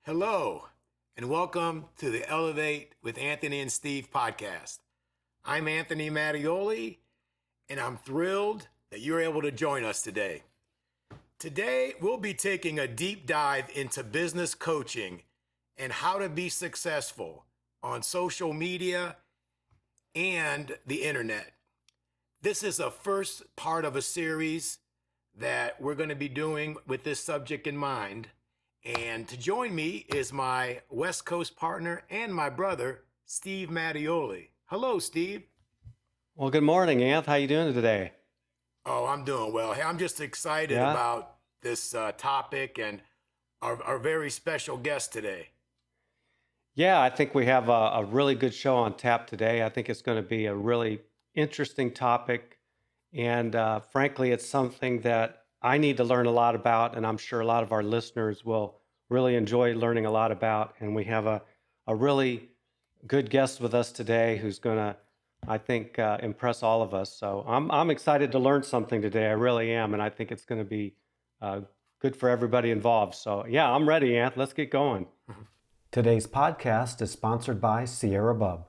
Hello, and welcome to the Elevate with Anthony and Steve podcast. I'm Anthony Mattioli, and I'm thrilled that you're able to join us today. Today, we'll be taking a deep dive into business coaching and how to be successful on social media and the internet. This is a first part of a series that we're going to be doing with this subject in mind. And to join me is my West Coast partner and my brother, Steve Mattioli. Hello, Steve. Well, good morning, Anth. How you doing today? Oh, I'm doing well. Hey, I'm just excited Yeah? about this topic and our very special guest today. Yeah, I think we have a really good show on tap today. I think it's going to be a really interesting topic. And frankly, it's something that I need to learn a lot about, and I'm sure a lot of our listeners will really enjoy learning a lot about. And we have a really good guest with us today who's going to, I think, impress all of us. So I'm excited to learn something today. I really am, and I think it's going to be good for everybody involved. So yeah, I'm ready, Anth. Let's get going. Today's podcast is sponsored by SierraBub.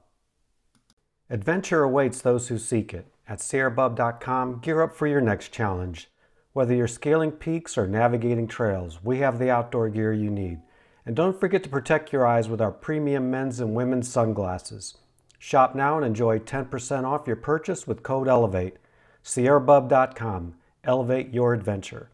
Adventure awaits those who seek it. At SierraBub.com, gear up for your next challenge. Whether you're scaling peaks or navigating trails, we have the outdoor gear you need. And don't forget to protect your eyes with our premium men's and women's sunglasses. Shop now and enjoy 10% off your purchase with code ELEVATE. SierraBub.com. Elevate your adventure.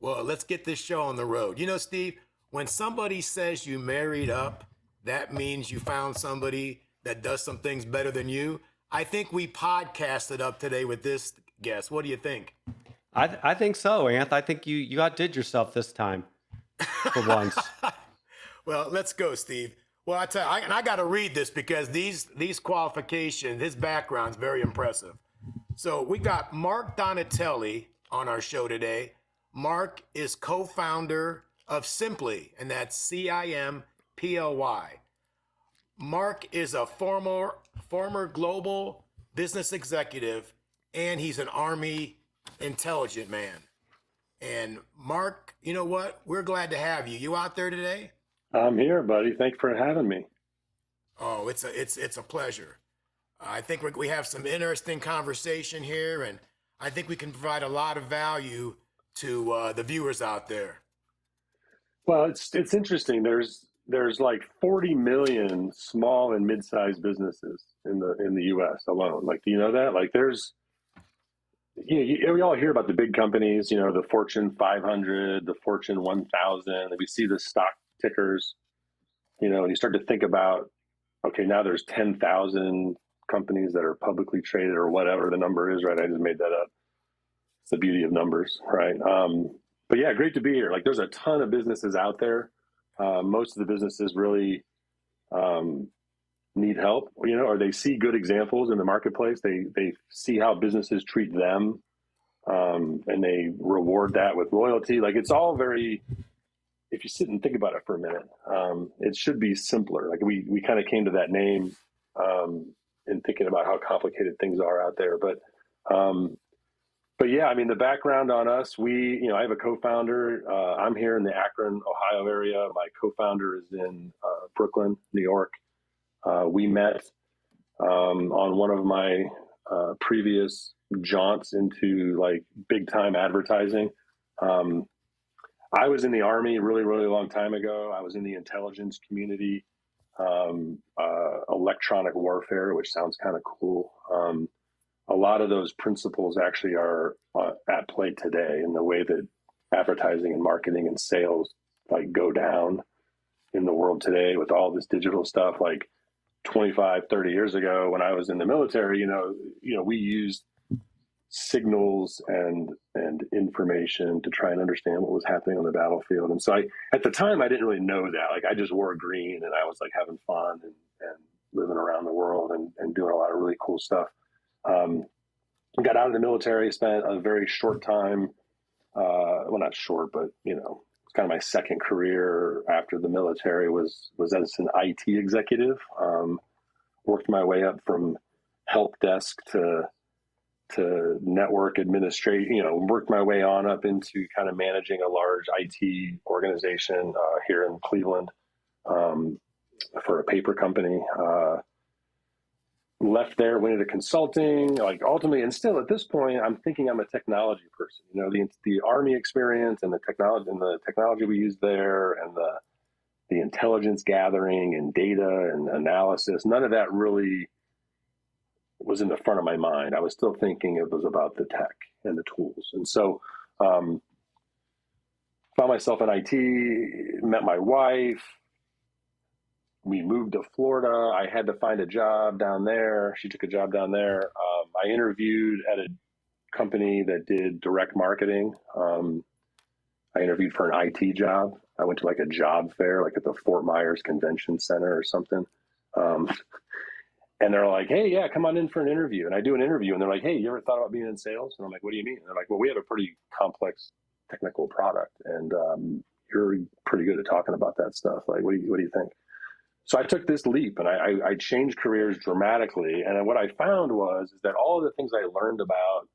Well, let's get this show on the road. You know, Steve, when somebody says you married up, that means you found somebody that does some things better than you. I think we podcasted up today with this guest. What do you think? I think so, Anth. I think you outdid yourself this time for once. Well, let's go, Steve. Well, I tell you, I got to read this because these qualifications, his background is very impressive. So we got Mark Donatelli on our show today. Mark is co-founder of Simply, and that's CIMPLY. Mark is a former global business executive, and he's an Army intelligent man. And Mark, you know what? We're glad to have you. You out there today? I'm here, buddy. Thanks for having me. Oh, it's a pleasure. I think we have some interesting conversation here, and I think we can provide a lot of value to the viewers out there. Well, it's interesting. There's like 40 million small and mid-sized businesses in the U.S. alone. Like, do you know that? Like, we all hear about the big companies. You know, the Fortune 500, the Fortune 1000. And we see the stock tickers. You know, and you start to think about, okay, now there's 10,000 companies that are publicly traded or whatever the number is. Right? I just made that up. It's the beauty of numbers, right? But yeah, great to be here. Like, there's a ton of businesses out there. Most of the businesses really need help, you know, or they see good examples in the marketplace. They see how businesses treat them, and they reward that with loyalty. Like, it's all very, if you sit and think about it for a minute, it should be simpler. Like, we kind of came to that name in thinking about how complicated things are out there. But yeah, I mean, the background on us, I have a co-founder. I'm here in the Akron, Ohio area. My co-founder is in Brooklyn, New York. We met on one of my previous jaunts into like big time advertising. I was in the Army really, really long time ago. I was in the intelligence community, electronic warfare, which sounds kind of cool. A lot of those principles actually are at play today in the way that advertising and marketing and sales like go down in the world today with all this digital stuff. Like 25, 30 years ago when I was in the military, we used signals and information to try and understand what was happening on the battlefield. And so at the time, I didn't really know that. Like, I just wore green and I was like having fun and living around the world and doing a lot of really cool stuff. Got out of the military, spent a very short time, well, not short, but, it's kind of my second career after the military was as an IT executive. Worked my way up from help desk to to network administration, worked my way on up into kind of managing a large IT organization here in Cleveland for a paper company. Left there, went into consulting, like ultimately, and still at this point, I'm thinking I'm a technology person. The Army experience and the technology we use there, and the intelligence gathering and data and analysis, none of that really was in the front of my mind. I was still thinking it was about the tech and the tools. And so found myself in IT, met my wife. We moved to Florida. I had to find a job down there. She took a job down there. I interviewed at a company that did direct marketing. I interviewed for an IT job. I went to like a job fair, like at the Fort Myers Convention Center or something. And they're like, hey, yeah, come on in for an interview. And I do an interview and they're like, hey, you ever thought about being in sales? And I'm like, what do you mean? And they're like, well, we have a pretty complex technical product and you're pretty good at talking about that stuff. Like, what do you think? So I took this leap and I changed careers dramatically. And what I found is that all of the things I learned about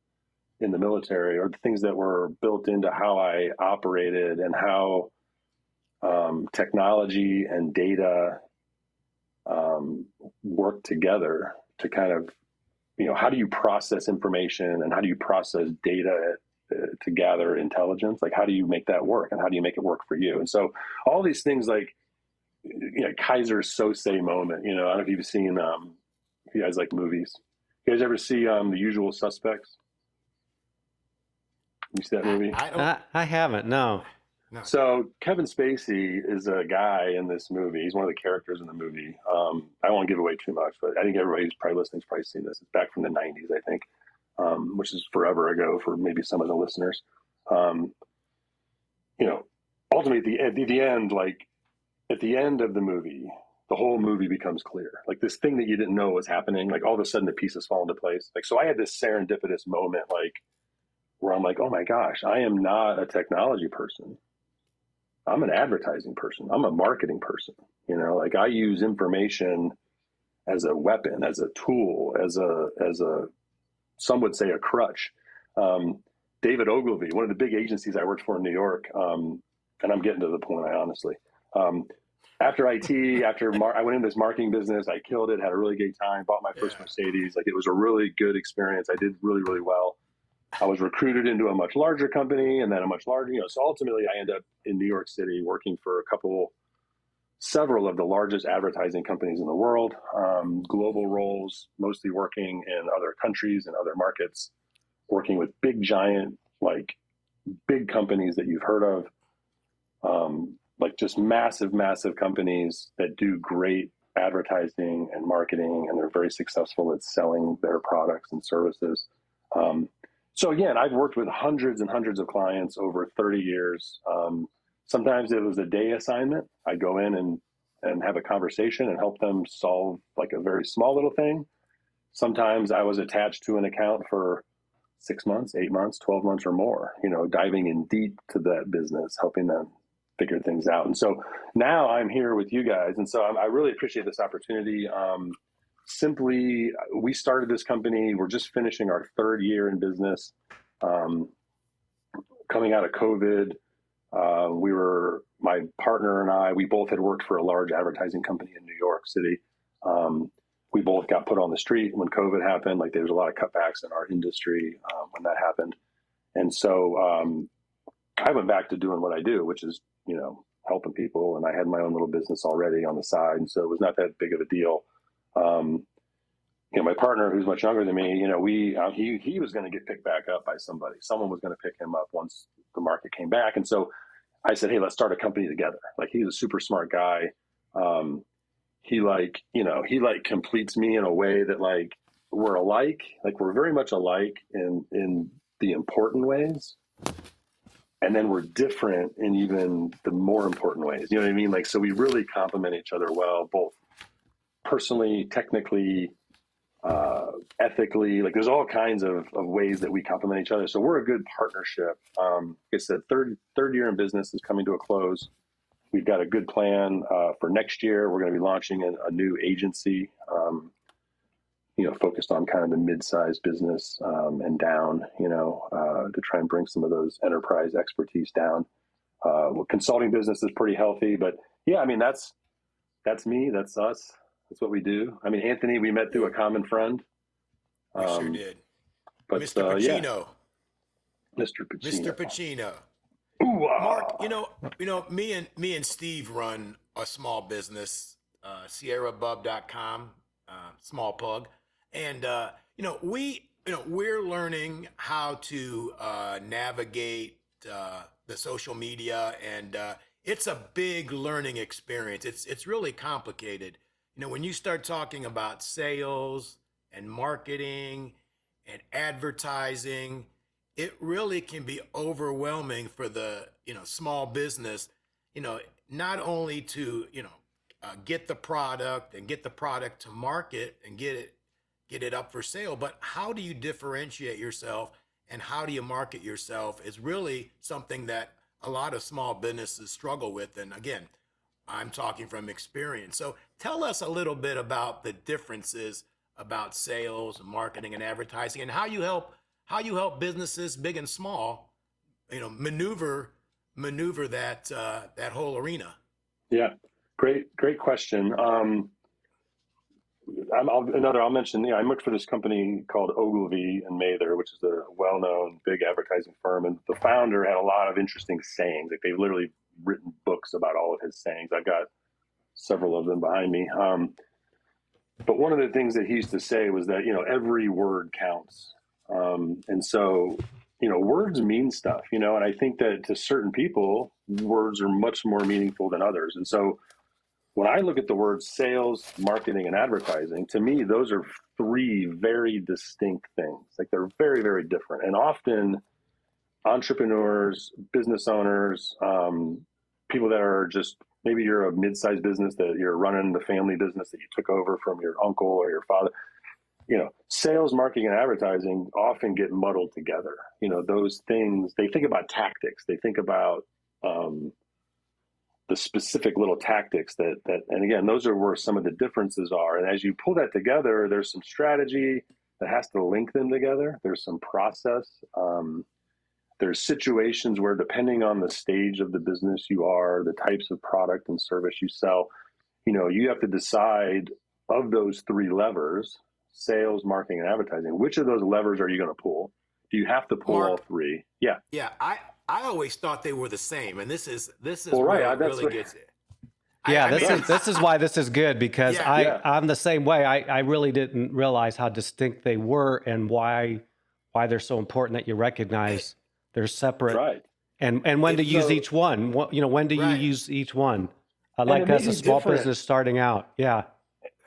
in the military are the things that were built into how I operated and how technology and data work together to kind of, how do you process information and how do you process data to gather intelligence? Like, how do you make that work and how do you make it work for you? And so all these things like, Kaiser Sose moment, I don't know if you've seen, if you guys like movies. You guys ever see The Usual Suspects? You see that movie? I haven't, no. So Kevin Spacey is a guy in this movie. He's one of the characters in the movie. I won't give away too much, but I think everybody who's probably listening has probably seen this. It's back from the 90s, I think, which is forever ago for maybe some of the listeners. Ultimately at the end, like at the end of the movie, the whole movie becomes clear. Like this thing that you didn't know was happening, like all of a sudden the pieces fall into place. Like, so I had this serendipitous moment, like where I'm like, oh my gosh, I am not a technology person. I'm an advertising person. I'm a marketing person. Like I use information as a weapon, as a tool, as a some would say a crutch. David Ogilvy, one of the big agencies I worked for in New York, and I'm getting to the point, I honestly. After IT, I went into this marketing business, I killed it, had a really great time, bought my first Mercedes. Like it was a really good experience. I did really, really well. I was recruited into a much larger company and then a much larger, so ultimately I ended up in New York City working for several of the largest advertising companies in the world, global roles, mostly working in other countries and other markets, working with big, giant, like big companies that you've heard of, like just massive, massive companies that do great advertising and marketing, and they're very successful at selling their products and services. So again, I've worked with hundreds and hundreds of clients over 30 years. Sometimes it was a day assignment. I'd go in and have a conversation and help them solve like a very small little thing. Sometimes I was attached to an account for 6 months, 8 months, 12 months or more, diving in deep to that business, helping them figure things out. And so now I'm here with you guys. And so I really appreciate this opportunity. Simply, we started this company. We're just finishing our 3rd year in business. Coming out of COVID, my partner and I, we both had worked for a large advertising company in New York City. We both got put on the street when COVID happened. Like there was a lot of cutbacks in our industry when that happened. And so I went back to doing what I do, which is, helping people. And I had my own little business already on the side. And so it was not that big of a deal. My partner, who's much younger than me, he was going to get picked back up by somebody. Someone was going to pick him up once the market came back. And so I said, hey, let's start a company together. Like he's a super smart guy. He completes me in a way that like we're alike. Like we're very much alike in the important ways. And then we're different in even the more important ways. You know what I mean? Like, so we really complement each other well, both personally, technically, ethically. Like there's all kinds of ways that we complement each other. So we're a good partnership. Like I said, third year in business is coming to a close. We've got a good plan for next year. We're going to be launching a new agency focused on kind of the mid-sized business and down, to try and bring some of those enterprise expertise down. Consulting business is pretty healthy, but yeah, I mean, that's me, that's us, that's what we do. I mean, Anthony, we met through a common friend. We sure did. But Mr. Pacino. Yeah. Mr. Pacino. Mr. Pacino. Ooh, Mark, me and Steve run a small business, SierraBub.com, small plug, and we're learning how to navigate the social media, and it's a big learning experience. It's really complicated. When you start talking about sales and marketing and advertising, it really can be overwhelming for the small business, not only to get the product and get the product to market and get it up for sale, but how do you differentiate yourself and how do you market yourself is really something that a lot of small businesses struggle with. And again, I'm talking from experience. So tell us a little bit about the differences about sales, marketing, and advertising, and how you help businesses, big and small, maneuver that whole arena. Yeah, great question. I'll mention. I worked for this company called Ogilvy and Mather, which is a well-known big advertising firm, and the founder had a lot of interesting sayings. Like they've literally written books about all of his sayings. I've got several of them behind me. But one of the things that he used to say was that every word counts, and so words mean stuff. And I think that to certain people, words are much more meaningful than others. And so when I look at the words sales, marketing, and advertising, to me, those are three very distinct things. Like they're very, very different. And often entrepreneurs, business owners, people that are just, maybe you're a mid-sized business that you're running, the family business that you took over from your uncle or your father, sales, marketing, and advertising often get muddled together. Those things, they think about tactics. They think about the specific little tactics that, and again, those are where some of the differences are. And as you pull that together, there's some strategy that has to link them together. There's some process. There's situations where, depending on the stage of the business you are, the types of product and service you sell, you have to decide of those three levers, sales, marketing, and advertising, which of those levers are you going to pull? Do you have to pull all three? Yeah. Yeah. I always thought they were the same, and this is well, where right. it really gets it. Yeah, this is why this is good, because I'm the same way. I really didn't realize how distinct they were and why they're so important that you recognize they're separate. Right. And when to use each one. When do you use each one? Like as a small business starting out. Yeah.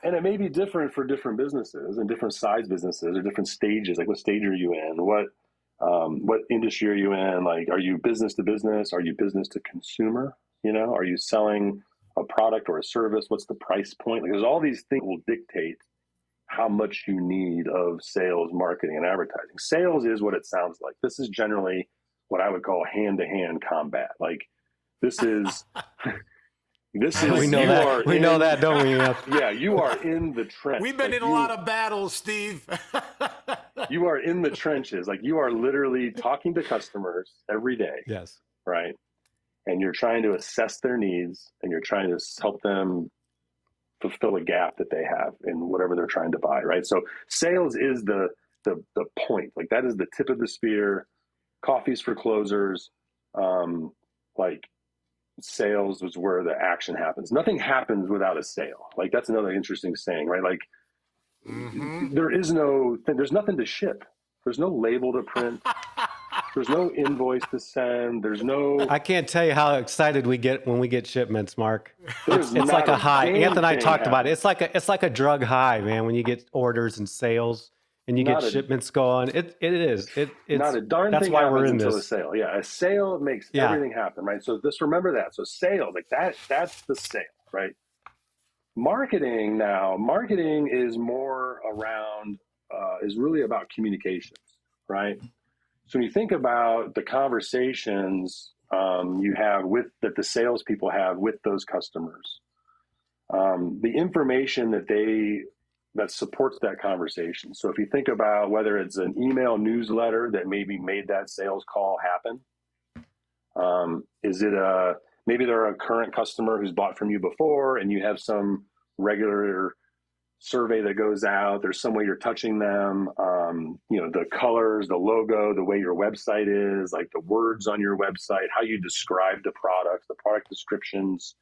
And it may be different for different businesses and different size businesses or different stages. Like, what stage are you in? What industry are you in? Like, are you business to business? Are you business to consumer? Are you selling a product or a service? What's the price point? Like, there's all these things will dictate how much you need of sales, marketing, and advertising. Sales is what it sounds like. This is generally what I would call hand-to-hand combat. Like, this is we know that, don't we? Yeah, you are in the trench. We've been in a lot of battles, Steve. You are in the trenches. Like, you are literally talking to customers every day. Yes. Right. And you're trying to assess their needs, and you're trying to help them fulfill a gap that they have in whatever they're trying to buy. Right. So sales is the point. Like, that is the tip of the spear. Coffee's for closers. Like, sales is where the action happens. Nothing happens without a sale. Like, that's another interesting saying, right? Like, there's nothing to ship. There's no label to print. There's no invoice to send. I can't tell you how excited we get when we get shipments, Mark. It's not like a high. Anthony and I talked happening. about it. It's like a drug high, man, when you get orders and sales and you get shipments going. It is. It's not a darn that's thing why happens we're in until this. a sale. Yeah, a sale makes everything happen, right? So just remember that. So sales, like that's the sale, right? Marketing is more around, is really about communications, right? So when you think about the conversations you have that the salespeople have with those customers, the information that they that supports that conversation. So if you think about whether it's an email newsletter that maybe made that sales call happen, is it maybe they're a current customer who's bought from you before and you have some regular survey that goes out, there's some way you're touching them, the colors, the logo, the way your website is, like the words on your website, how you describe the product descriptions,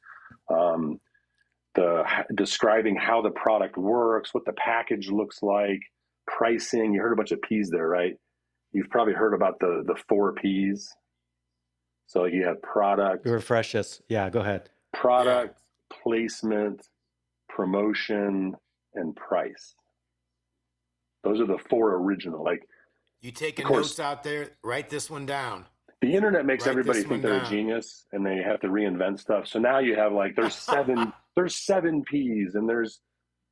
describing how the product works, what the package looks like, pricing. You heard a bunch of P's there, right? You've probably heard about the 4 P's. So you have product. Refresh us. Yeah, go ahead. Product, placement, promotion, and price. Those are the 4 original. Like, you taking notes out there? Write this one down. The internet makes everybody think they're a genius and they have to reinvent stuff. So now you have there's 7 P's and there's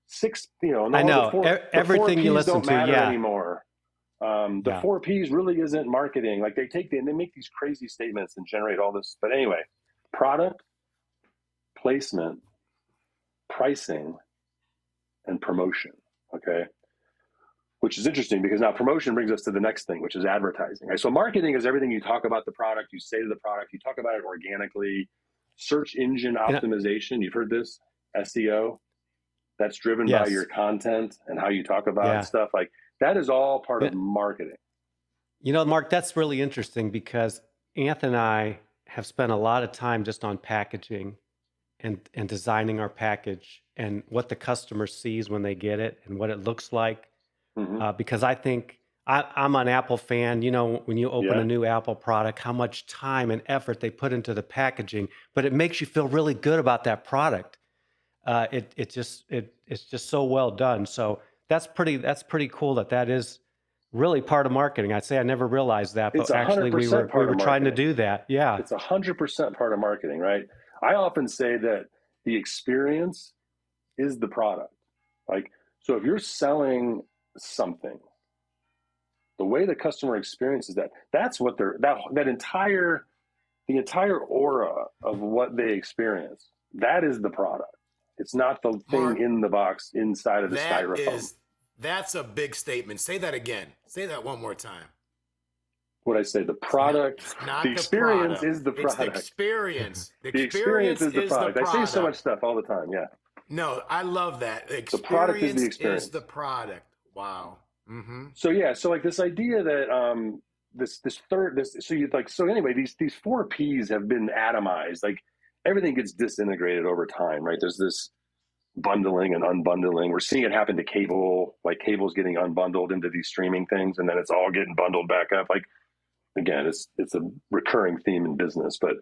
6. I know everything you listen to anymore. The 4 P's really isn't marketing. Like they make these crazy statements and generate all this. But anyway, product, placement, pricing, and promotion. Okay. Which is interesting because now promotion brings us to the next thing, which is advertising. Right? So marketing is everything you talk about the product, you say to the product, you talk about it organically. Search engine optimization, you've heard this, SEO. That's driven by your content and how you talk about stuff. Like that is all part of marketing. Mark, that's really interesting because Anthony and I have spent a lot of time just on packaging and designing our package and what the customer sees when they get it and what it looks like. Mm-hmm. Because I think I'm an Apple fan. When you open a new Apple product, how much time and effort they put into the packaging, but it makes you feel really good about that product. It's just so well done. So that's pretty cool that is really part of marketing. I'd say I never realized that, but actually we were trying to do that. Yeah. It's 100% part of marketing, right? I often say that the experience is the product. Like, so if you're selling something, the way the customer experiences that's what the entire aura of what they experience, that is the product. It's not the thing in the box inside of the styrofoam. That's a big statement. Say that again. Say that one more time. What I say, the product, the experience is the product. It's the experience. The experience is the product. I say so much stuff all the time. Yeah. No, I love that. The product is the experience. Is the product. Wow. Mm-hmm. So like this idea that anyway, these 4 P's have been atomized. Like everything gets disintegrated over time, right? There's this bundling and unbundling. We're seeing it happen to cable, like cable's getting unbundled into these streaming things, and then it's all getting bundled back up. Like again, it's a recurring theme in business, but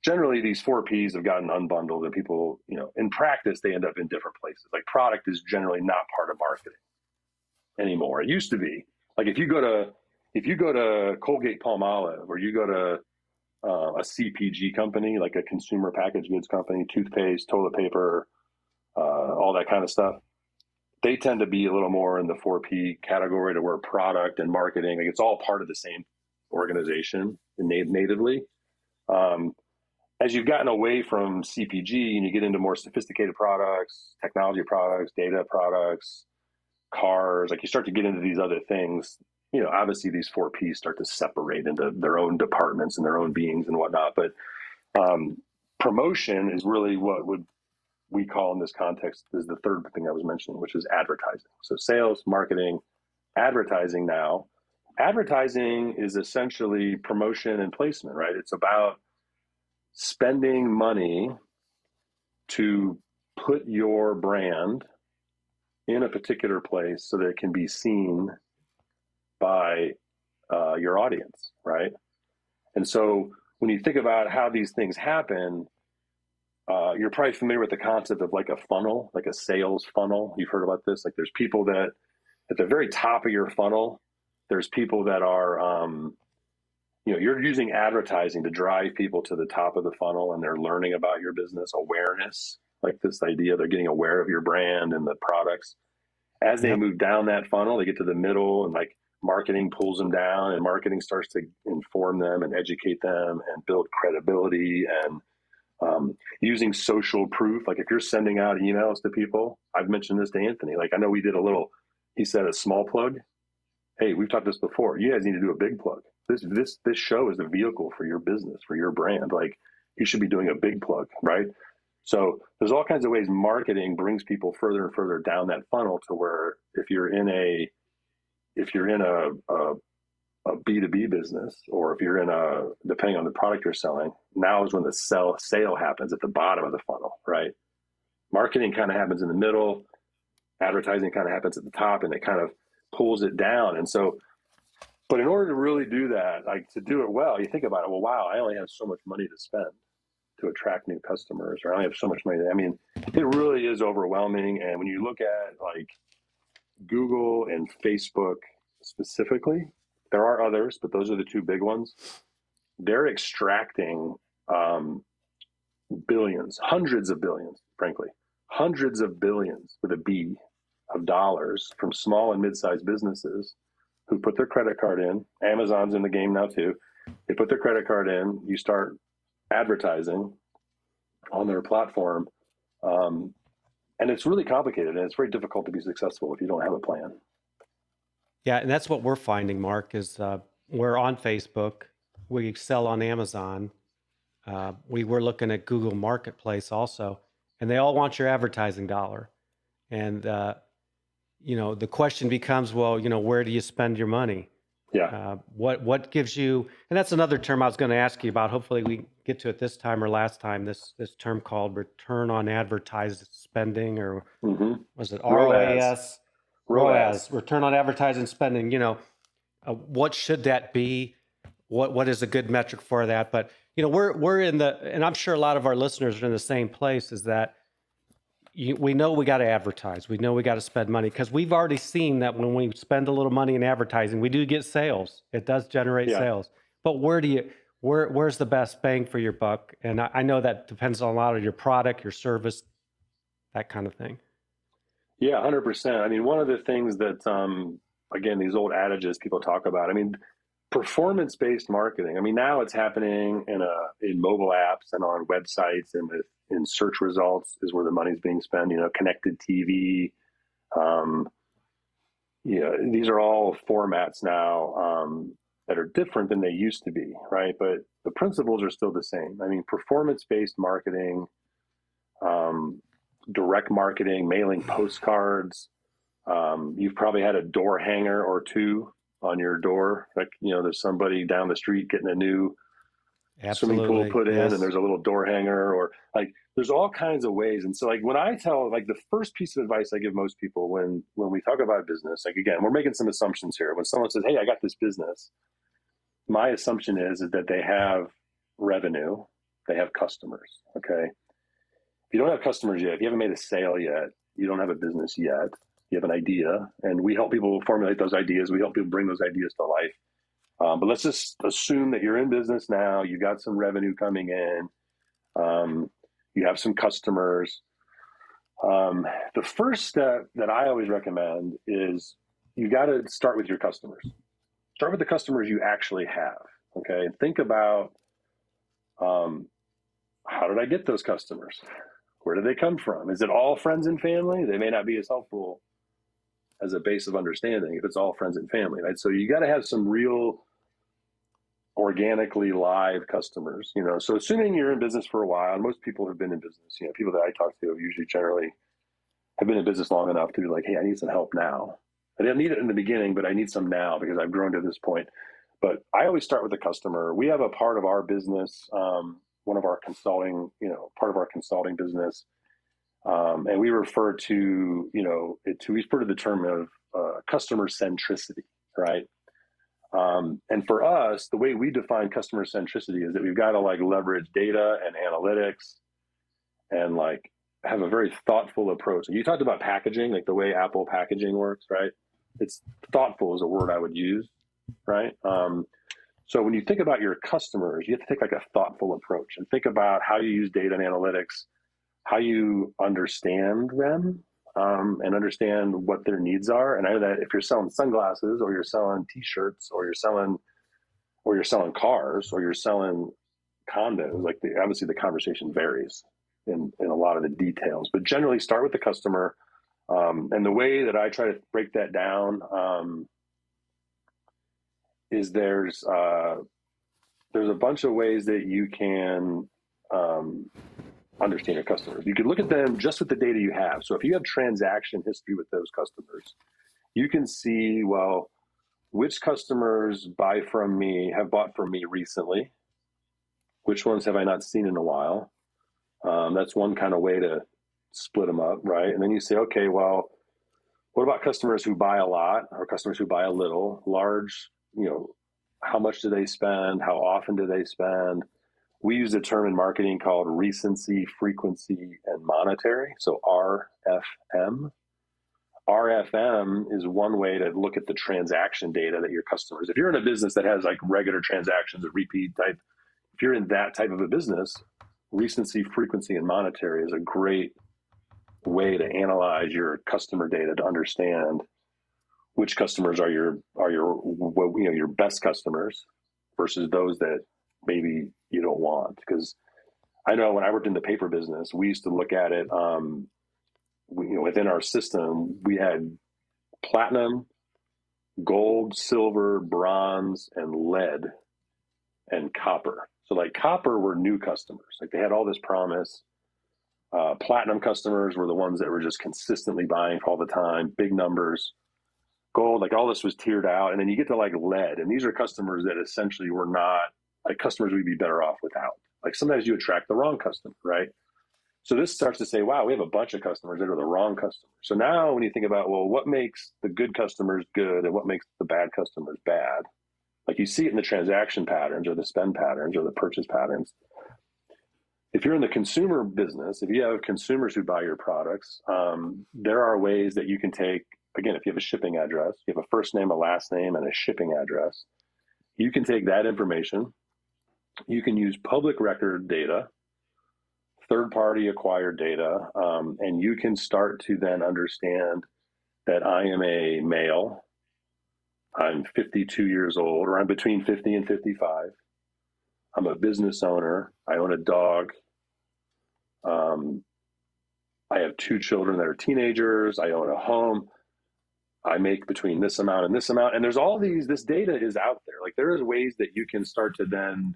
generally these 4 P's have gotten unbundled, and people, in practice, they end up in different places. Like product is generally not part of marketing anymore. It used to be. Like if you go to Colgate Palmolive, or you go to a CPG company, like a consumer packaged goods company, toothpaste, toilet paper, all that kind of stuff, they tend to be a little more in the 4P category, to where product and marketing, like it's all part of the same organization natively. As you've gotten away from CPG and you get into more sophisticated products, technology products, data products, cars, like you start to get into these other things, obviously these 4 Ps start to separate into their own departments and their own beings and whatnot. But promotion is really what we call in this context is the third thing I was mentioning, which is advertising. So sales, marketing, advertising now. Advertising is essentially promotion and placement, right? It's about spending money to put your brand in a particular place so that it can be seen by your audience, right? And so when you think about how these things happen, you're probably familiar with the concept of like a funnel, like a sales funnel. You've heard about this. Like there's people that at the very top of your funnel, there's people that are, you're using advertising to drive people to the top of the funnel, and they're learning about your business, awareness, like this idea they're getting aware of your brand and the products. As they move down that funnel, they get to the middle, and like marketing pulls them down, and marketing starts to inform them and educate them and build credibility and Using social proof, like if you're sending out emails to people, I've mentioned this to Anthony. Like I know we did he said a small plug. Hey, we've talked this before. You guys need to do a big plug. This show is the vehicle for your business, for your brand. Like you should be doing a big plug, right? So there's all kinds of ways marketing brings people further and further down that funnel to where if you're in a B2B business, or if you're depending on the product you're selling, now is when the sale happens at the bottom of the funnel, right? Marketing kind of happens in the middle, advertising kind of happens at the top, and it kind of pulls it down. And so, but in order to really do that, like to do it well, you think about it, well, wow, I only have so much money to spend to attract new customers, or I only have so much money. I mean, it really is overwhelming. And when you look at like Google and Facebook specifically, there are others, but those are the two big ones. They're extracting billions, hundreds of billions, frankly, hundreds of billions with a B of dollars from small and mid-sized businesses who put their credit card in. Amazon's in the game now too. They put their credit card in, you start advertising on their platform. And it's really complicated, and it's very difficult to be successful if you don't have a plan. Yeah, and that's what we're finding, Mark, is we're on Facebook. We sell on Amazon. We were looking at Google Marketplace also, and they all want your advertising dollar. And, the question becomes, well, where do you spend your money? Yeah. What gives you, and that's another term I was going to ask you about. Hopefully we get to it this time or last time, this term called return on advertised spending, or was it ROAS? ROAS, return on advertising spending. What should that be? What is a good metric for that? But we're in and I'm sure a lot of our listeners are in the same place, is that we know we got to advertise. We know we got to spend money, because we've already seen that when we spend a little money in advertising, we do get sales. It does generate sales. But where's the best bang for your buck? And I know that depends on a lot of your product, your service, that kind of thing. Yeah, 100%. I mean, one of the things that, again, these old adages people talk about, I mean, performance-based marketing. I mean, now it's happening in mobile apps and on websites, and in search results is where the money's being spent, connected TV. These are all formats now that are different than they used to be, right? But the principles are still the same. I mean, performance-based marketing, direct marketing, mailing postcards. You've probably had a door hanger or two on your door. Like, there's somebody down the street getting a new swimming pool put in, and there's a little door hanger, or like, there's all kinds of ways. And so like when I tell, like the first piece of advice I give most people when we talk about business, like again, we're making some assumptions here. When someone says, hey, I got this business, my assumption is that they have revenue, they have customers. Okay. If you don't have customers yet, if you haven't made a sale yet, you don't have a business yet. You have an idea, and we help people formulate those ideas. We help people bring those ideas to life. But let's just assume that you're in business now. You got some revenue coming in. You have some customers. The first step that I always recommend is you got to start with your customers. Start with the customers you actually have. Okay, and think about how did I get those customers? Where do they come from? Is it all friends and family? They may not be as helpful as a base of understanding if it's all friends and family, right? So you got to have some real organically live customers, So assuming you're in business for a while, and most people have been in business, people that I talk to usually generally have been in business long enough to be like, hey, I need some help now. I didn't need it in the beginning, but I need some now because I've grown to this point. But I always start with the customer. We have a part of our business, one of our consulting, part of our consulting business. And we refer to, we refer to the term of customer centricity, right? And for us, the way we define customer centricity is that we've got to like leverage data and analytics and like have a very thoughtful approach. And you talked about packaging, like the way Apple packaging works, right? It's thoughtful is a word I would use, right? So when you think about your customers, you have to take like a thoughtful approach and think about how you use data and analytics, how you understand them, and understand what their needs are. And I know that if you're selling sunglasses, or you're selling T-shirts, or you're selling cars, or you're selling condos, like obviously the conversation varies in a lot of the details, but generally start with the customer. And the way that I try to break that down is there's a bunch of ways that you can understand your customers. You can look at them just with the data you have. So if you have transaction history with those customers, you can see, well, which customers have bought from me recently, which ones have I not seen in a while. That's one kind of way to split them up, right? And then you say, okay, well, what about customers who buy a lot or customers who buy a little, large, how much do they spend? How often do they spend? We use a term in marketing called recency, frequency, and monetary. So RFM. RFM is one way to look at the transaction data that your customers, if you're in a business that has like regular transactions or repeat type, if you're in that type of a business, recency, frequency, and monetary is a great way to analyze your customer data to understand which customers are your best customers versus those that maybe you don't want. Because I know when I worked in the paper business, we used to look at it. Within our system, we had platinum, gold, silver, bronze, and lead, and copper. So like copper were new customers. Like they had all this promise. Platinum customers were the ones that were just consistently buying all the time, big numbers. Gold, like all this was tiered out. And then you get to like lead. And these are customers that essentially were not like customers we'd be better off without. Like sometimes you attract the wrong customer, right? So this starts to say, wow, we have a bunch of customers that are the wrong customers. So now when you think about, well, what makes the good customers good and what makes the bad customers bad? Like you see it in the transaction patterns or the spend patterns or the purchase patterns. If you're in the consumer business, if you have consumers who buy your products, there are ways that you can take, again, if you have a shipping address, you have a first name, a last name, and a shipping address, you can take that information. You can use public record data, third-party acquired data, and you can start to then understand that I am a male, I'm 52 years old, or I'm between 50 and 55. I'm a business owner. I own a dog. I have 2 children that are teenagers. I own a home. I make between this amount and this amount. And there's all this data is out there. Like there is ways that you can start to then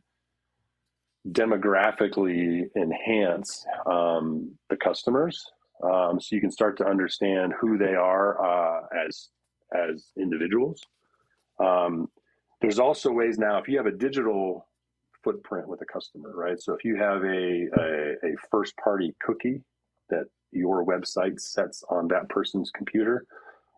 demographically enhance the customers. So you can start to understand who they are as individuals. There's also ways now, if you have a digital footprint with a customer, right? So if you have a first party cookie that your website sets on that person's computer,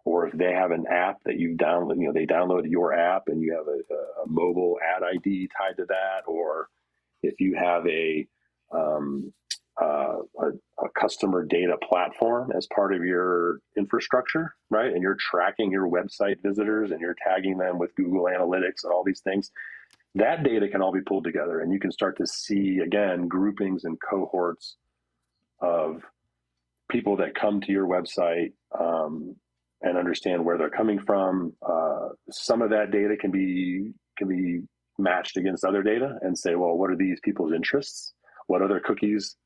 or if they have an app that you download, they download your app and you have a mobile ad ID tied to that, or if you have a customer data platform as part of your infrastructure, right? And you're tracking your website visitors and you're tagging them with Google Analytics and all these things, that data can all be pulled together and you can start to see, again, groupings and cohorts of people that come to your website and understand where they're coming from. Some of that data can be matched against other data and say, well, what are these people's interests? What other cookies,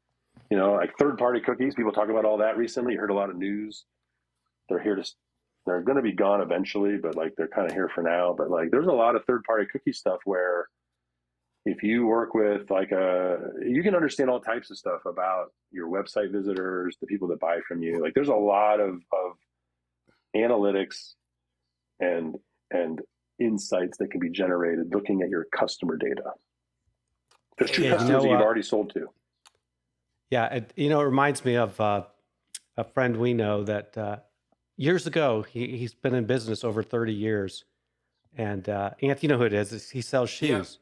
like third-party cookies, people talk about all that recently. You heard a lot of news. They're going to be gone eventually, but like they're kind of here for now. But like there's a lot of third-party cookie stuff where if you work with you can understand all types of stuff about your website visitors, the people that buy from you. Like there's a lot of analytics and insights that can be generated looking at your customer data. There's 2 customers that you've already sold to. Yeah, it reminds me of a friend we know that years ago, he's been in business over 30 years. And Anthony, you know who it is. He sells shoes.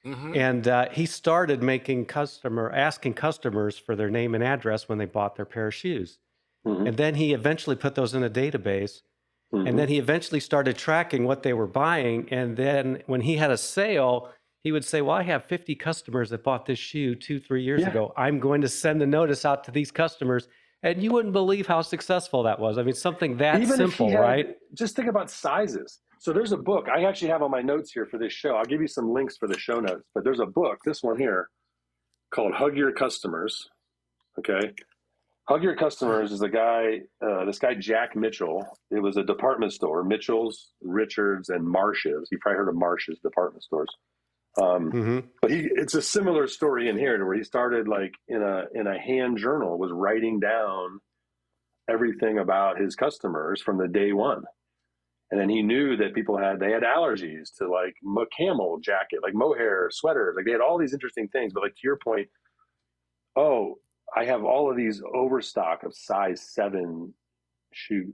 Yeah. Mm-hmm. And he started asking customers for their name and address when they bought their pair of shoes. Mm-hmm. And then he eventually put those in a database. Mm-hmm. And then he eventually started tracking what they were buying. And then when he had a sale, he would say, well, I have 50 customers that bought this shoe 2-3 years ago. I'm going to send a notice out to these customers. And you wouldn't believe how successful that was. I mean, something that simple, right? Just think about sizes. So there's a book I actually have on my notes here for this show. I'll give you some links for the show notes, but there's a book, this one here, called Hug Your Customers. Okay. Hug Your Customers is a guy, this guy, Jack Mitchell. It was a department store, Mitchell's, Richards, and Marsh's. You probably heard of Marsh's department stores. But it's a similar story in here where he started like in a hand journal, was writing down everything about his customers from the day one. And then he knew that they had allergies to like camel jacket, like mohair sweaters, like they had all these interesting things. But like to your point, oh, I have all of these overstock of size 7 shoes.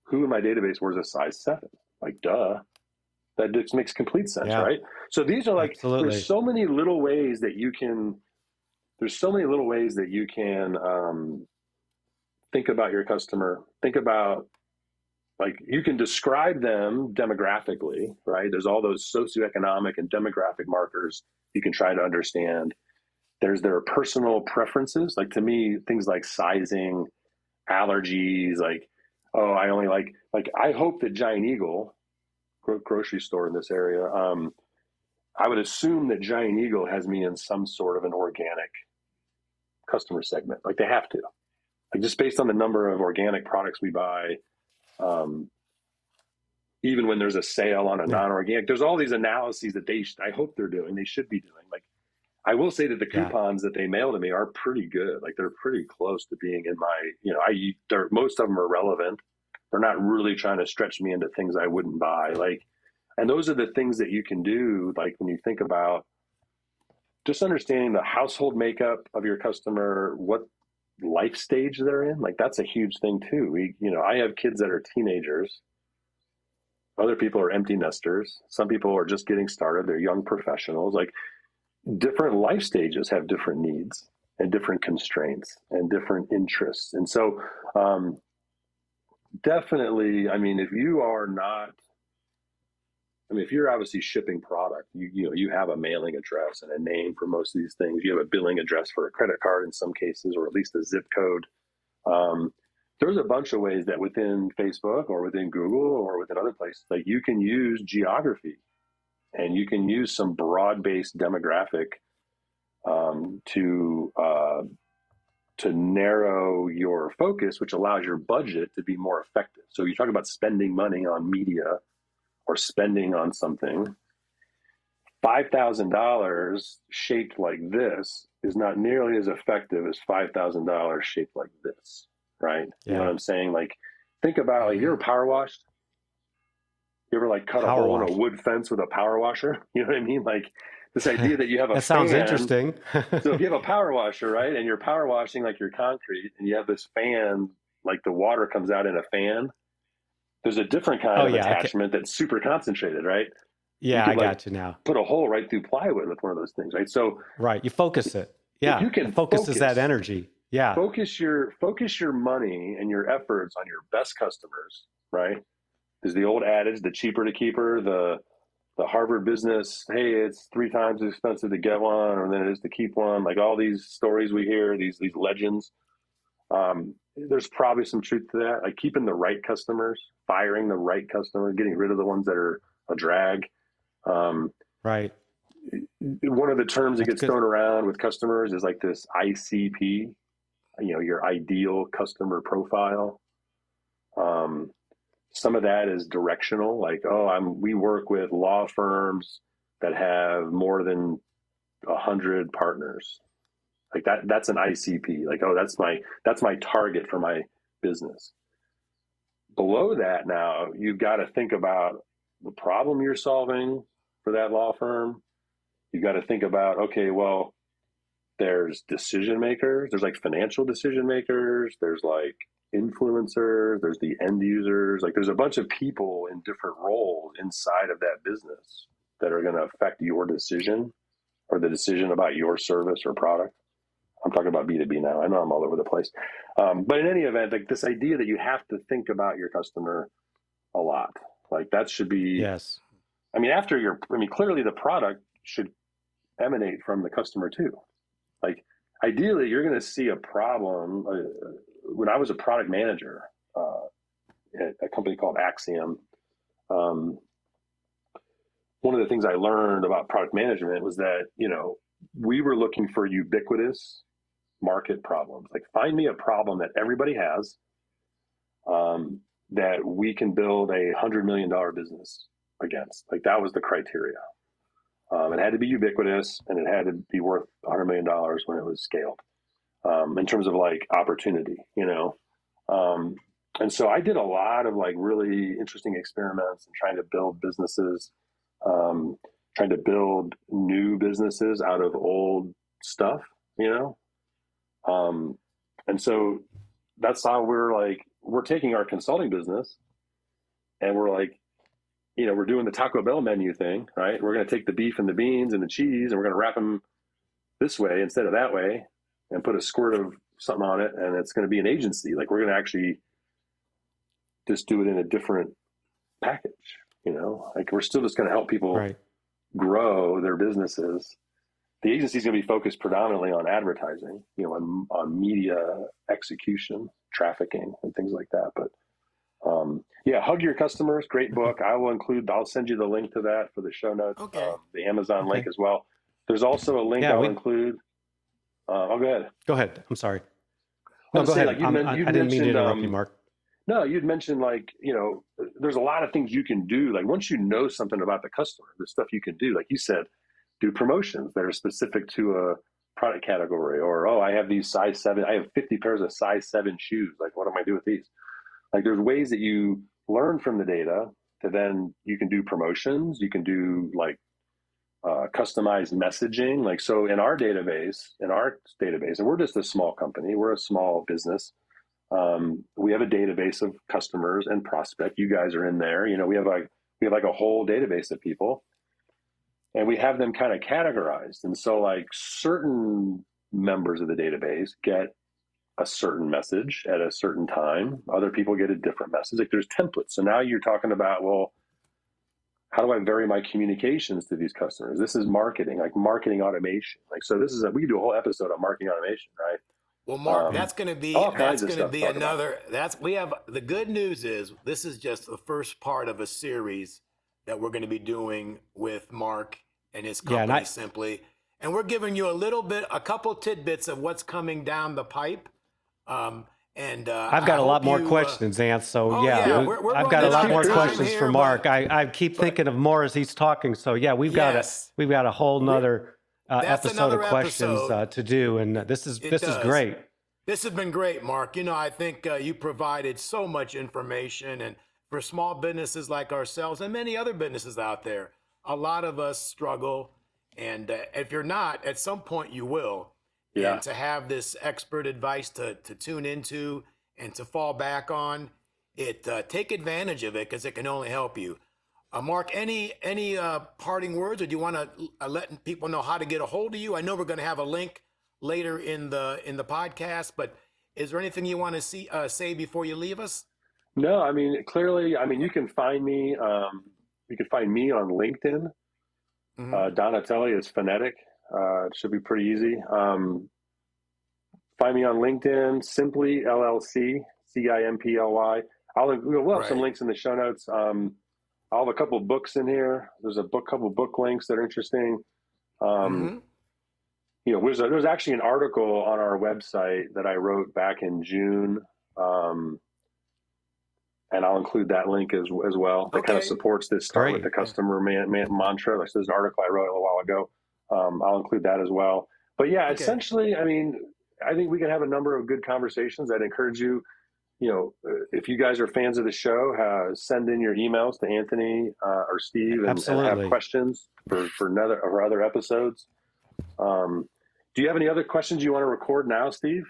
Who in my database wears a size 7? Like, duh. That just makes complete sense, right? So these are like, Absolutely. there's so many little ways that you can think about your customer, think about, like, you can describe them demographically, right? There's all those socioeconomic and demographic markers you can try to understand. There's their personal preferences. Like, to me, things like sizing, allergies, like, oh, I only like I hope that Giant Eagle, grocery store in this area, I would assume that Giant Eagle has me in some sort of an organic customer segment. Like, they have to. Like, just based on the number of organic products we buy, even when there's a sale on a non-organic, there's all these analyses that I hope they're doing, they should be doing. Like, I will say that the coupons that they mail to me are pretty good. Like, they're pretty close to being in my, most of them are relevant. They're not really trying to stretch me into things I wouldn't buy. Like, and those are the things that you can do. Like, when you think about just understanding the household makeup of your customer, what life stage they're in, like, that's a huge thing too. I have kids that are teenagers. Other people are empty nesters. Some people are just getting started. They're young professionals. Like, different life stages have different needs and different constraints and different interests. And so, definitely, if you're obviously shipping product, you have a mailing address and a name for most of these things. You have a billing address for a credit card in some cases, or at least a zip code. There's a bunch of ways that within Facebook or within Google or within other places, like, you can use geography and you can use some broad-based demographic to narrow your focus, which allows your budget to be more effective. So you talk about spending money on media or spending on something. $5,000 shaped like this is not nearly as effective as $5,000 shaped like this, right? You know what I'm saying? Like, think about, like, you ever power washed? You ever like cut a hole in a wood fence with a power washer? You know what I mean? Like, this idea that you have a that sounds fan. interesting. So if you have a power washer, right, and you're power washing like your concrete, and you have this fan, like the water comes out in a fan, there's a different kind of attachment that's super concentrated, right? Yeah, I got you now. Put a hole right through plywood with one of those things, right? So you focus it. Yeah, you can it focuses that energy. Yeah, focus your money and your efforts on your best customers, right? There's the old adage, the cheaper to keep her, the Harvard business, hey, it's 3 times as expensive to get one or than it is to keep one. Like, all these stories we hear, these legends. There's probably some truth to that. Like, keeping the right customers, firing the right customers, getting rid of the ones that are a drag. Right. One of the terms that gets thrown around with customers is like this ICP, your ideal customer profile. Some of that is directional, like, we work with law firms that have more than 100 partners. Like, that's an ICP. Like, that's my target for my business. Below that, now you've got to think about the problem you're solving for that law firm. You've got to think about, okay, well, there's decision makers, there's like financial decision makers, there's like influencers, there's the end users. Like, there's a bunch of people in different roles inside of that business that are going to affect your decision or the decision about your service or product. I'm talking about B2B now. I know I'm all over the place. But in any event, like, this idea that you have to think about your customer a lot, like, that should be, yes. Clearly the product should emanate from the customer too. Like, ideally, you're going to see a problem. When I was a product manager at a company called Axiom, one of the things I learned about product management was that, we were looking for ubiquitous market problems. Like, find me a problem that everybody has, that we can build $100 million business against. Like, that was the criteria. It had to be ubiquitous, and it had to be worth $100 million when it was scaled, in terms of like opportunity, you know? And so I did a lot of like really interesting experiments and trying to build businesses, trying to build new businesses out of old stuff, you know? And so that's how we're taking our consulting business, and we're like, you know, we're doing the Taco Bell menu thing, right? We're going to take the beef and the beans and the cheese, and we're going to wrap them this way instead of that way, and put a squirt of something on it. And it's going to be an agency. Like, we're going to actually just do it in a different package, you know, like we're still just going to help people grow their businesses. The agency is going to be focused predominantly on advertising, you know, on media execution, trafficking, and things like that. But yeah, Hug Your Customers, great book. I'll send you the link to that for the show notes, the Amazon link as well. There's also a link I'll include. Go ahead. Go ahead. I'm sorry. No, go ahead. Like I didn't mean to interrupt you, Mark. No, you'd mentioned, like, you know, there's a lot of things you can do. Like, once you know something about the customer, there's stuff you can do. Like you said, do promotions that are specific to a product category, or, oh, I have these size 7, I have 50 pairs of size 7 shoes. Like, what am I do with these? Like, there's ways that you learn from the data that then you can do promotions. You can do like customized messaging. Like, so in our database, and we're just a small company, we're a small business. We have a database of customers and prospect. You guys are in there. You know, we have like a whole database of people, and we have them kind of categorized. And so, like, certain members of the database get a certain message at a certain time. Other people get a different message. Like, there's templates. So now you're talking about, well, how do I vary my communications to these customers? This is marketing, like marketing automation. Like, so we could do a whole episode on marketing automation, right? Well, Mark, that's going to be another. We have the good news is this is just the first part of a series that we're going to be doing with Mark and his company, Simply, and we're giving you a couple tidbits of what's coming down the pipe. I've got a lot more questions, Ant. So I've got a lot more questions for Mark. I keep thinking of more as he's talking. So yeah, we've got a whole nother episode of questions to do, and this is great. This has been great, Mark. You know, I think you provided so much information, and for small businesses like ourselves and many other businesses out there, a lot of us struggle, and if you're not, at some point you will. Yeah. And to have this expert advice to tune into and to fall back on, take advantage of it, because it can only help you. Mark, any parting words, or do you want to let people know how to get a hold of you? I know we're going to have a link later in the podcast, but is there anything you want to say before you leave us? No, I mean, clearly, you can find me. You can find me on LinkedIn. Mm-hmm. Donatelli is phonetic. It should be pretty easy. Find me on LinkedIn, Simply LLC, CIMPLY. We'll have some links in the show notes. I'll have a couple books in here. There's a couple book links that are interesting. You know, there's actually an article on our website that I wrote back in June, and I'll include that link as well. That kind of supports this start with the customer mantra. Like, so there's an article I wrote a little while ago. I'll include that as well. But yeah, essentially, I think we can have a number of good conversations. I'd encourage you, you know, if you guys are fans of the show, send in your emails to Anthony or Steve and have questions for other episodes. Do you have any other questions you want to record now, Steve?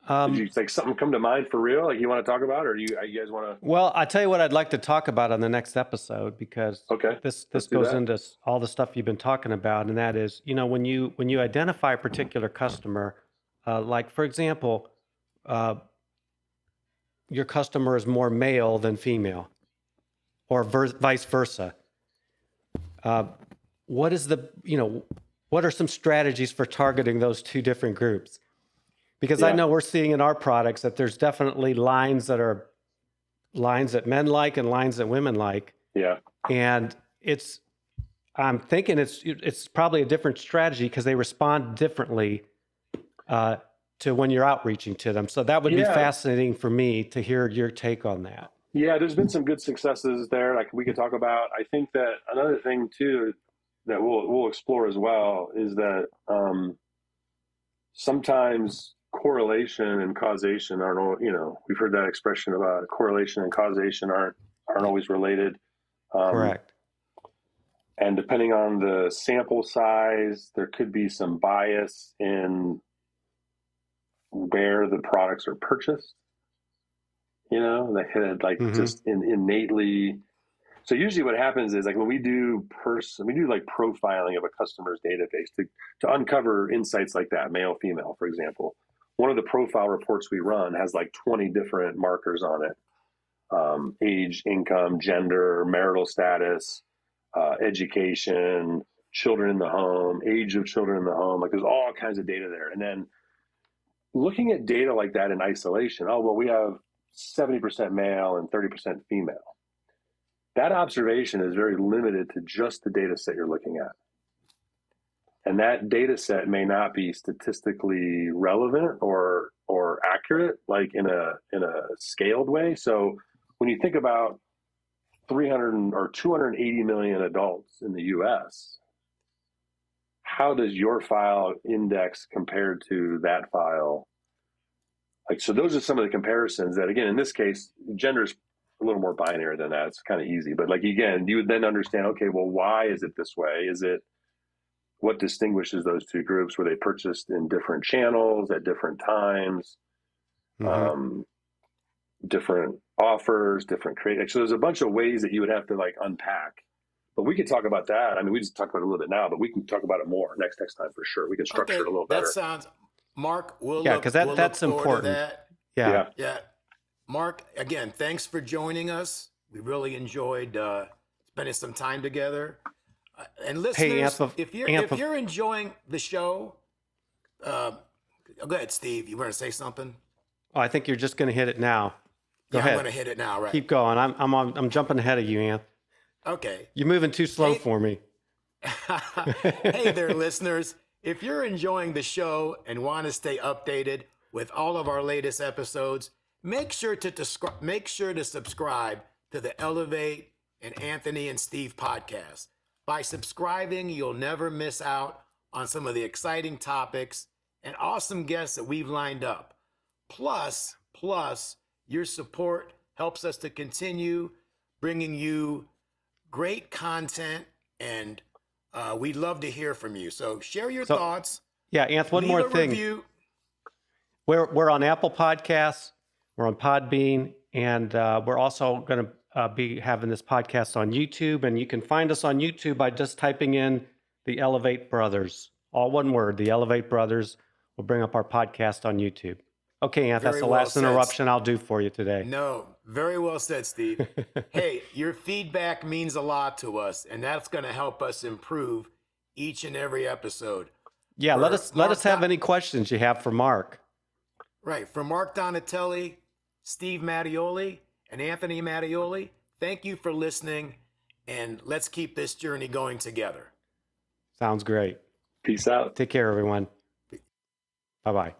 Did you like something come to mind for real? Like you want to talk about, or you guys want to? Well, I tell you what I'd like to talk about on the next episode, because this goes into all the stuff you've been talking about, and that is, you know, when you identify a particular customer, like for example, your customer is more male than female, or vice versa. What are some strategies for targeting those two different groups? Because I know we're seeing in our products that there's definitely lines that men like and lines that women like. Yeah. And I'm thinking it's probably a different strategy because they respond differently to when you're outreaching to them. So that would be fascinating for me to hear your take on that. Yeah, there's been some good successes there, like we could talk about. I think that another thing too that we'll explore as well is that sometimes correlation and causation aren't, we've heard that expression about correlation and causation aren't always related. Correct. And depending on the sample size, there could be some bias in where the products are purchased. They had just innately. So usually what happens is like when we do like profiling of a customer's database to uncover insights like that, male, female, for example. One of the profile reports we run has like 20 different markers on it. Age, income, gender, marital status, education, children in the home, age of children in the home. Like there's all kinds of data there. And then looking at data like that in isolation, we have 70% male and 30% female. That observation is very limited to just the data set you're looking at. And that data set may not be statistically relevant or accurate, like in a scaled way. So when you think about 300 or 280 million adults in the US, how does your file index compared to that file? So those are some of the comparisons that, again, in this case, gender is a little more binary than that. It's kind of easy. But again, you would then understand, okay, well, why is it this way? Is it what distinguishes those two groups? Were they purchased in different channels at different times? Different offers, different create. So there's a bunch of ways that you would have to unpack. But we could talk about that. I mean, we just talked about it a little bit now, but we can talk about it more next time for sure. We can structure it a little better. That sounds, Mark, because that's important. Yeah. Mark, again, thanks for joining us. We really enjoyed spending some time together. And listeners, if you're enjoying the show, go ahead, Steve. You want to say something? Oh, I think you're just going to hit it now. Go ahead. I'm going to hit it now, right? Keep going. I'm jumping ahead of you, Anth. Okay. You're moving too slow for me. Hey there, listeners. If you're enjoying the show and want to stay updated with all of our latest episodes, make sure to subscribe to the Elevate and Anthony and Steve podcast. By subscribing, you'll never miss out on some of the exciting topics and awesome guests that we've lined up. Plus, your support helps us to continue bringing you great content, and we'd love to hear from you. So share your thoughts. Yeah, Anth, one more thing. Review. We're on Apple Podcasts, we're on Podbean, and we're also going to be having this podcast on YouTube. And you can find us on YouTube by just typing in the Elevate Brothers, all one word, the Elevate Brothers. We'll bring up our podcast on YouTube. Okay, Anth, that's the last interruption I'll do for you today. No, very well said, Steve. Hey, your feedback means a lot to us, and that's going to help us improve each and every episode. Yeah, let us have any questions you have for Mark. Right, for Mark Donatelli, Steve Mattioli, and Anthony Mattioli, thank you for listening, and let's keep this journey going together. Sounds great. Peace out. Take care, everyone. Bye-bye.